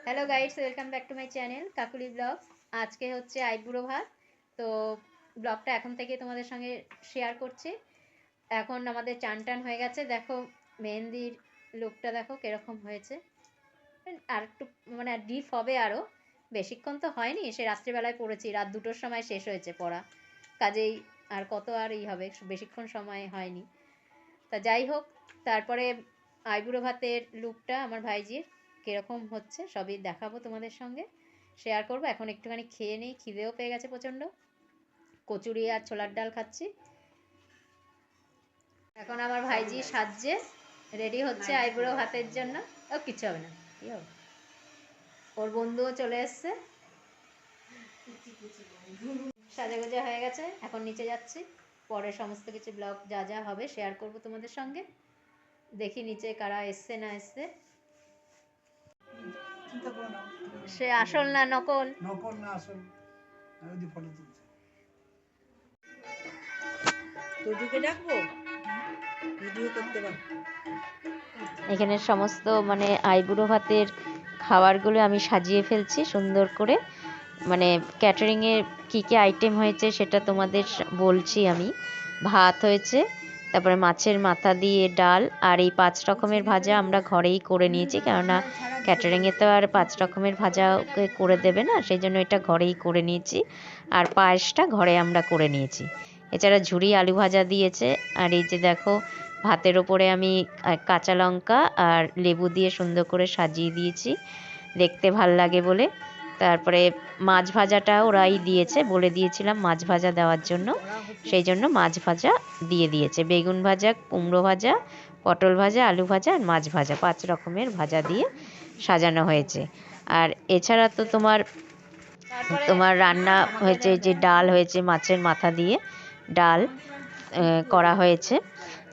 Hello guys, welcome back to my channel Kakuli blogs. আজকে হচ্ছে আইবুড়ো ভাত। তো ব্লগটা এখন থেকে তোমাদের সঙ্গে শেয়ার করছি। এখন আমাদের চান টান হয়ে গেছে। দেখো মেহেন্দির লুকটা দেখো কিরকম হয়েছে। আর একটু মানে ডিপ হবে, আরও বেশিক্ষণ তো হয়নি, সে রাত্রিবেলায় পড়েছি, রাত 2টোর সময় শেষ হয়েছে পড়া। কাজেই আর কত আর হবে, বেশিক্ষণ সময় হয়নি। তা যাই হোক, তারপরে আইবুড়ো ভাতের লুকটা আমার ভাইজির কীরকম হচ্ছে সবই দেখাবো তোমাদের সঙ্গে, শেয়ার করবো। এখন একটুখানি খেয়ে নিই, খিদেও পেয়ে গেছে প্রচণ্ড। কচুরি আর ছোলার ডাল খাচ্ছি। এখন আমার ভাইজি সাজছে, রেডি হচ্ছে আইবুড়ো ভাতের জন্য। ও কিচ্ছু হবে না, কী হবে। ওর বন্ধুও চলে এসছে, সাজাগোজা হয়ে গেছে। এখন নিচে যাচ্ছি, পরে সমস্ত কিছু ব্লগ যা যা হবে শেয়ার করব তোমাদের সঙ্গে। দেখি নিচে কারা এসছে না এসছে। সে আসল না নকল? নকল না আসল। আমি ফটো তুলছি। তোজুকে ডাকবো, ভিডিও করতে পারবো। এখানে সমস্ত মানে আইবুড়ো ভাতের খাবারগুলো আমি সাজিয়ে ফেলছি সুন্দর করে। মানে ক্যাটারিংয়ের কী কী আইটেম হয়েছে সেটা তোমাদের বলছি আমি। ভাত হয়েছে, তারপরে মাছের মাথা দিয়ে ডাল, আর এই 5 রকমের ভাজা আমরা ঘরেই করে নিয়েছি, কেননা ক্যাটারিংয়ে তো আর 5 রকমের ভাজা করে দেবে না, সেই জন্য এটা ঘরেই করে নিয়েছি। আর পায়েসটা ঘরে আমরা করে নিয়েছি। এছাড়া ঝুরি আলু ভাজা দিয়েছে। আর এই যে দেখো, ভাতের ওপরে আমি কাঁচা লঙ্কা আর লেবু দিয়ে সুন্দর করে সাজিয়ে দিয়েছি, দেখতে ভাল লাগে বলে। তারপরে মাছ ভাজাটা ওরাই দিয়েছে, বলে দিয়েছিলাম মাছ ভাজা দেওয়ার জন্য, সেই জন্য মাছ ভাজা দিয়ে দিয়েছে। বেগুন ভাজা, কুমড়ো ভাজা, পটল ভাজা, আলু ভাজা আর মাছ ভাজা, 5 রকমের ভাজা দিয়ে সাজানো হয়েছে। আর এছাড়া তো তোমার তোমার রান্না হয়েছে, যে ডাল হয়েছে মাছের মাথা দিয়ে ডাল করা হয়েছে,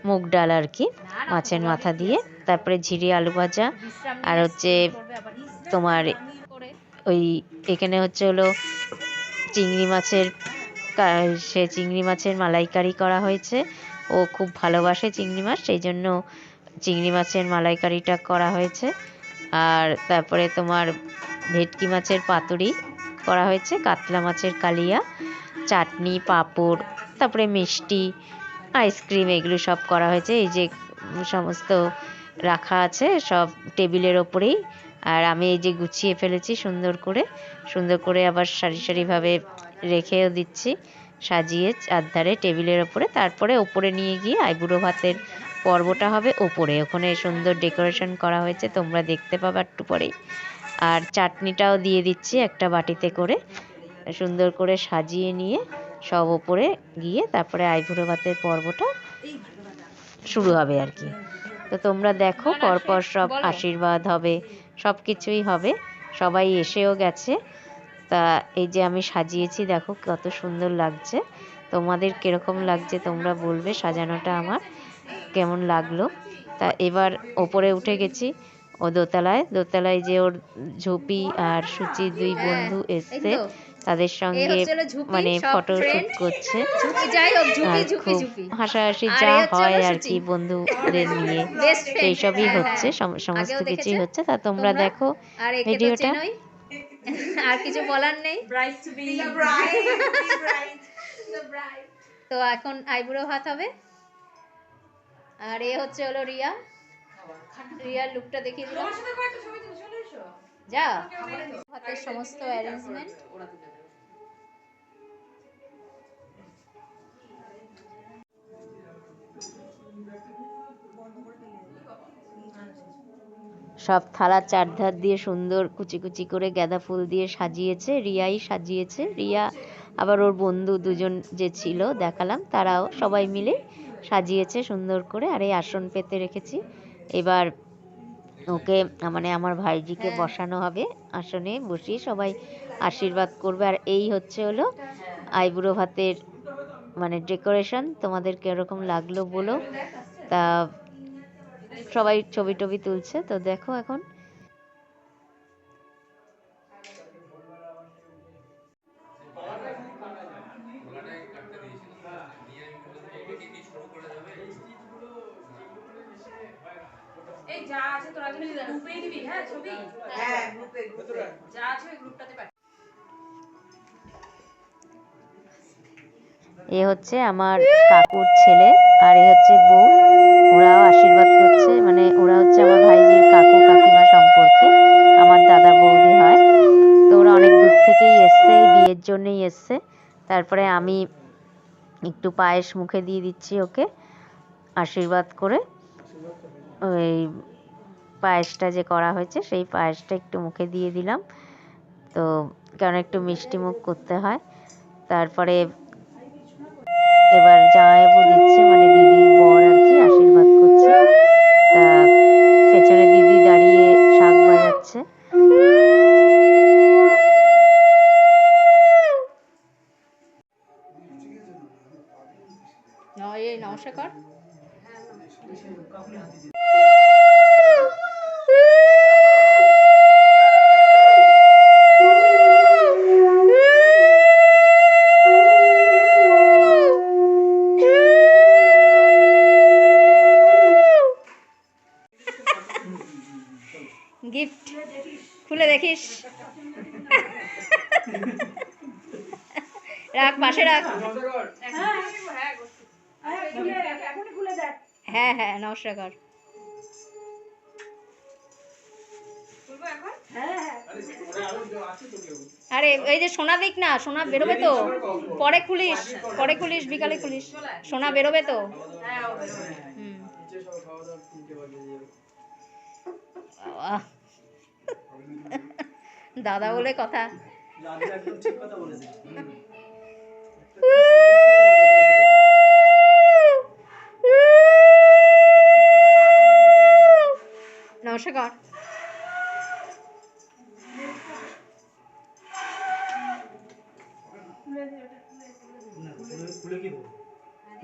মুগ ডাল আর কি, মাছের মাথা দিয়ে। তারপরে ঝিরি আলু ভাজা, আর হচ্ছে তোমার ওই এখানে হচ্ছে হলো চিংড়ি মাছের সে চিংড়ি মাছের মালাইকারি করা হয়েছে। ও খুব ভালোবাসে চিংড়ি মাছ, সেই জন্য চিংড়ি মাছের মালাইকারিটা করা হয়েছে। আর তারপরে তোমার ভেটকি মাছের পাতুরি করা হয়েছে, কাতলা মাছের কালিয়া, চাটনি, পাঁপড়, তারপরে মিষ্টি, আইসক্রিম, এগুলো সব করা হয়েছে। এই যে সমস্ত রাখা আছে সব টেবিলের ওপরেই। আর আমি এই যে গুছিয়ে ফেলেছি সুন্দর করে, সুন্দর করে আবার সারি সারিভাবে রেখেও দিচ্ছি, সাজিয়ে চারধারে টেবিলের ওপরে। তারপরে ওপরে নিয়ে গিয়ে আইবুড়ো ভাতের পর্বটা হবে ওপরে, ওখানে সুন্দর ডেকোরেশন করা হয়েছে, তোমরা দেখতে পাবা একটু পরেই। আর চাটনিটাও দিয়ে দিচ্ছি একটা বাটিতে করে, সুন্দর করে সাজিয়ে নিয়ে সব ওপরে গিয়ে তারপরে আইবুড়ো ভাতের পর্বটা শুরু হবে আর কি। তো তোমরা দেখো, পরপর সব আশীর্বাদ হবে, সব কিছুই হবে। সবাই এসেও গেছে। তা এই যে আমি সাজিয়েছি, দেখো কত সুন্দর লাগছে। তোমাদের কিরকম লাগছে তোমরা বলবে, সাজানোটা আমার কেমন লাগলো। তা এবার ওপরে উঠে গেছি, ও দোতলায় যে ওর ঝুপি আর সুচি 2 বন্ধু এসছে, তাদের সঙ্গে মানে ফটো শ্যুট করছে। আর খুব হাসাহাসি যা হয় আর কি বন্ধুদের নিয়ে, সেই সবই হচ্ছে, সমস্ত কিছুই হচ্ছে। তা তোমরা দেখো ভিডিওটা। আর কিছু বলার নেই। তো এখন আইবুড়ো ভাত হবে। আর এ হচ্ছে হলো রিয়া, রিয়ার লুকটা দেখিয়ে দিলাম। যা ভাতের সমস্ত অ্যারেঞ্জমেন্ট। সব থালার চারধার দিয়ে সুন্দর কুচি কুচি করে গাঁদা ফুল দিয়ে সাজিয়েছে, রিয়াই সাজিয়েছে। রিয়া আবার ওর বন্ধু 2জন যে ছিল দেখালাম, তারাও সবাই মিলে সাজিয়েছে সুন্দর করে। আর এই আসন পেতে রেখেছি, এবার ওকে মানে আমার ভাইজিকে বসানো হবে, আসনে বসিয়ে সবাই আশীর্বাদ করবে। আর এই হচ্ছে হলো আইবুড়ো ভাতের মানে ডেকোরেশন। তোমাদের কিরকম লাগলো বলো। তা সবাই ছবি টবি তুলছে, তো দেখো এখন। এই যা আছে তোরা যদি গ্রুপেই দিবি, হ্যাঁ ছবি, হ্যাঁ গ্রুপে এ হচ্ছে আমার কাকুর ছেলে আর এ হচ্ছে বউ, ওরাও আশীর্বাদ করছে, মানে ওরা হচ্ছে আমার ভাইজির কাকু কাকিমা সম্পর্কে, আমার দাদা বৌদি হয়। তো ওরা অনেক দূর থেকেই এসছে, এই বিয়ের জন্যই এসছে। তারপরে আমি একটু পায়েস মুখে দিয়ে দিচ্ছি ওকে আশীর্বাদ করে। ওই পায়েসটা যে করা হয়েছে সেই পায়েসটা একটু মুখে দিয়ে দিলাম, তো কারণ একটু মিষ্টি মুখ করতে হয়। তারপরে এবার জামাইবাবু দিচ্ছে, মানে দিদির বর আর কি আশীর্বাদ করছে। তা পেছনে দিদি দাঁড়িয়ে শাঁখ বাজাচ্ছে। নমস্কার। গিফট খুলে দেখিস, রাখ পাশে রাখ। হ্যাঁ হ্যাঁ নমস্কার কর। আরে এই যে সোনা দিক না, সোনা বেরোবে তো, পরে খুলিস, পরে খুলিস, বিকালে খুলিস, সোনা বেরোবে তো। বাবা, দাদা বলে কথা। নমস্কার।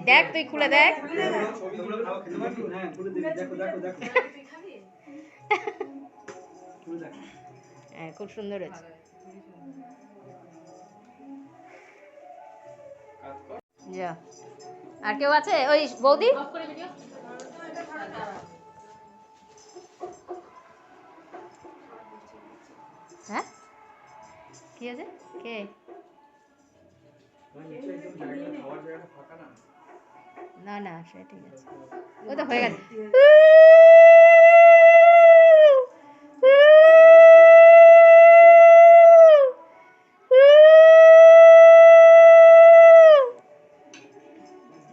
দেখ তুই খুলে দেখ। হ্যাঁ খুব সুন্দর হয়েছে। যা আর কেউ আছে ওই বৌদি? হ্যাঁ কি আছে কে? না না সে ঠিক আছে, ও তো হয়ে গেছে।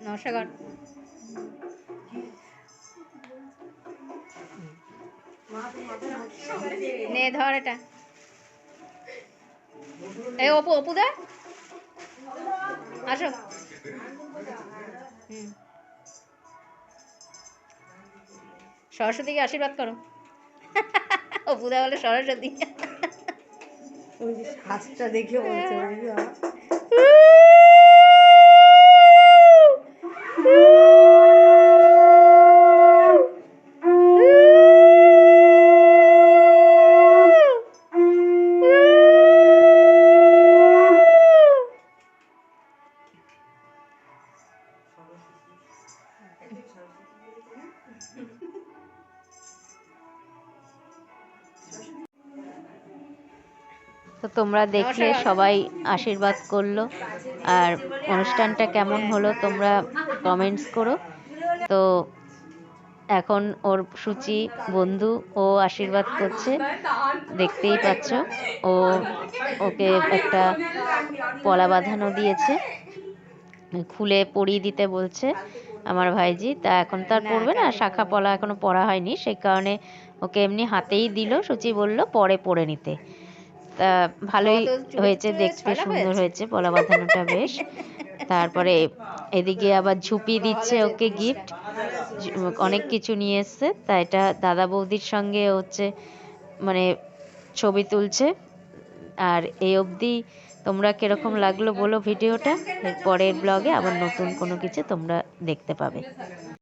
নমস্কার। নে ধর এটা। এই অপু, অপু দে আসো। সরস্বতীকে আশীর্বাদ করো। অপুদা বলে সরস্বতী। হাতটা দেখে বলছে তো তোমরা দেখলে সবাই আশীর্বাদ করলো, আর অনুষ্ঠানটা কেমন হলো তোমরা কমেন্টস করো। তো এখন ওর সুচি বন্ধু ও আশীর্বাদ করছে, দেখতেই পাচ্ছ। ও ওকে একটা পলা বাঁধানো দিয়েছে, খুলে পরিয়ে দিতে বলছে আমার ভাইজি। তা এখন তার পরবে না, শাখা পলা এখনো পরা হয়নি, সেই কারণে ওকে এমনি হাতেই দিল। সুচি বলল পরে পরে নিতে। তা ভালোই হয়েছে, দেখতে সুন্দর হয়েছে পলা বাঁধানোটা বেশ। তারপরে এদিকে আবার ঝুপি দিচ্ছে ওকে গিফট, অনেক কিছু নিয়ে এসছে। তা এটা দাদা বৌদির সঙ্গে হচ্ছে মানে ছবি তুলছে। আর এই অবধি তোমরা কিরকম লাগলো বলো ভিডিওটা। এর পরের ব্লগে আবার নতুন কোনো কিছু তোমরা দেখতে পাবে।